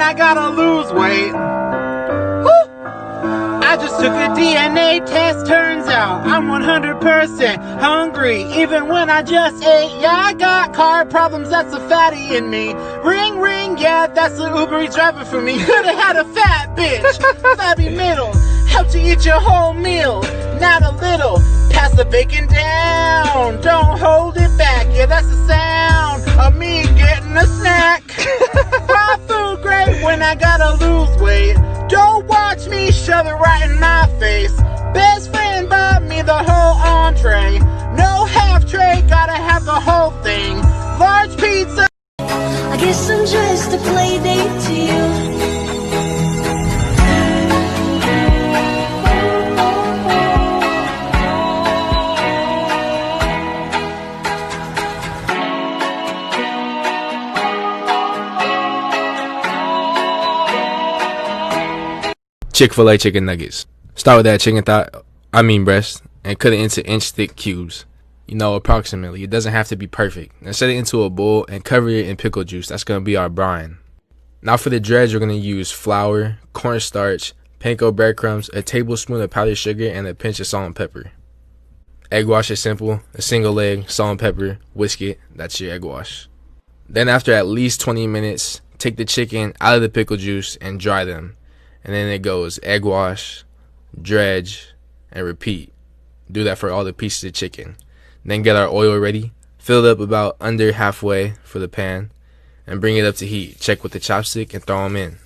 I gotta lose weight. Woo! I just took a DNA test, turns out I'm 100% hungry, even when I just ate. Yeah, I got carb problems, that's a fatty in me. Ring, ring, yeah, that's the Uber Eats driver for me. Could've had a fat bitch, flabby middle, helped you eat your whole meal, not a little. Pass the bacon down, don't hold it back. Yeah, that's the sound of me getting a snack. Raw food great when I gotta lose weight. Don't watch me shove it right in my face. Best friend bought me the whole entree. No half tray, gotta have the whole thing. Large pizza. I guess I'm just a play date to you. Chick-fil-A chicken nuggets. Start with that breast, and cut it into inch-thick cubes. You know, approximately. It doesn't have to be perfect. Now set it into a bowl and cover it in pickle juice. That's going to be our brine. Now for the dredge, we're going to use flour, cornstarch, panko breadcrumbs, a tablespoon of powdered sugar, and a pinch of salt and pepper. Egg wash is simple. A single egg, salt and pepper, whisk it. That's your egg wash. Then after at least 20 minutes, take the chicken out of the pickle juice and dry them. And then it goes egg wash, dredge, and repeat. Do that for all the pieces of chicken. Then get our oil ready. Fill it up about under halfway for the pan. And bring it up to heat. Check with the chopstick and throw them in.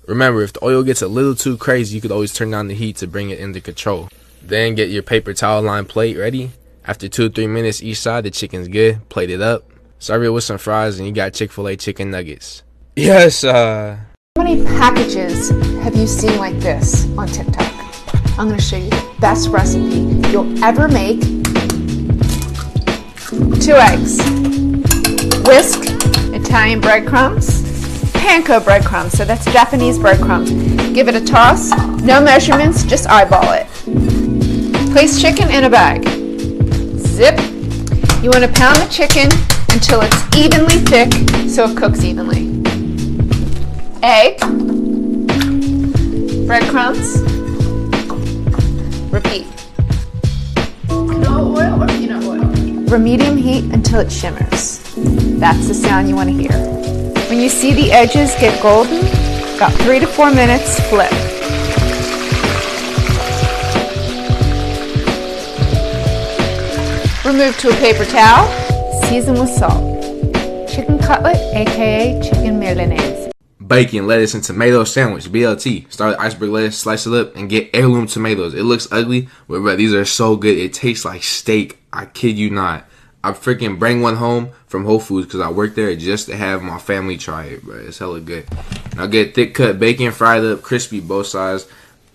Remember, if the oil gets a little too crazy, you could always turn down the heat to bring it under control. Then get your paper towel lined plate ready. After 2-3 minutes each side, the chicken's good. Plate it up. Serve it with some fries and you got Chick-fil-A chicken nuggets. Yes, How many packages have you seen like this on TikTok? I'm going to show you the best recipe you'll ever make. 2 eggs, whisk, Italian breadcrumbs, panko breadcrumbs, so that's Japanese breadcrumbs. Give it a toss, no measurements, just eyeball it. Place chicken in a bag. Zip. You want to pound the chicken until it's evenly thick so it cooks evenly. Egg, breadcrumbs, repeat. No oil or peanut oil? Medium heat until it shimmers. That's the sound you want to hear. When you see the edges get golden, about 3 to 4 minutes, flip. Remove to a paper towel, season with salt. Chicken cutlet, aka chicken milanese. Bacon, lettuce, and tomato sandwich, BLT. Start with iceberg lettuce, slice it up, and get heirloom tomatoes. It looks ugly, but bro, these are so good. It tastes like steak. I kid you not. I freaking bring one home from Whole Foods because I work there just to have my family try it, bro. It's hella good. Now get thick cut bacon, fried up, crispy both sides.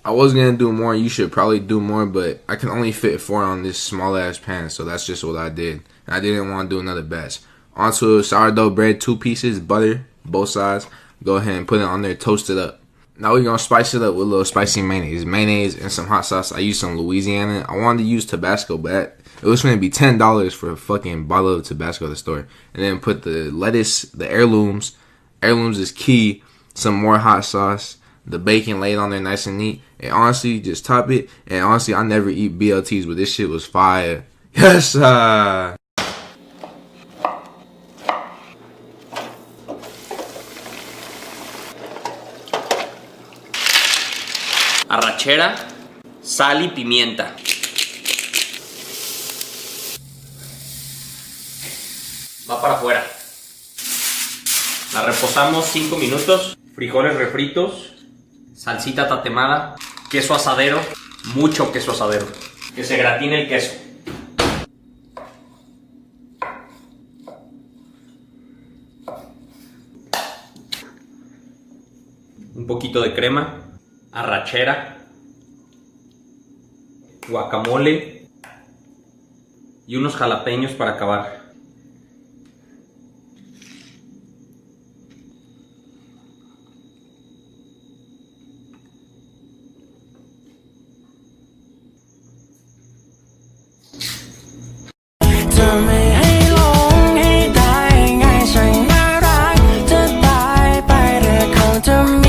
I was going to do more. You should probably do more, but I can only fit 4 on this small ass pan, so that's just what I did. And I didn't want to do another batch. Onto sourdough bread, 2 pieces, butter, both sides. Go ahead and put it on there, toast it up. Now we're going to spice it up with a little spicy mayonnaise and some hot sauce. I used some Louisiana. I wanted to use Tabasco, but it was going to be $10 for a fucking bottle of Tabasco at the store. And then put the lettuce, the heirlooms. Heirlooms is key. Some more hot sauce. The bacon laid on there nice and neat. And honestly, just top it. And honestly, I never eat BLTs, but this shit was fire. Yes, arrachera, sal y pimienta. Va para afuera. La reposamos 5 minutos. Frijoles refritos, salsita tatemada, queso asadero, mucho queso asadero. Que se gratine el queso. Un poquito de crema. Arrachera, guacamole y unos jalapeños para acabar. after me.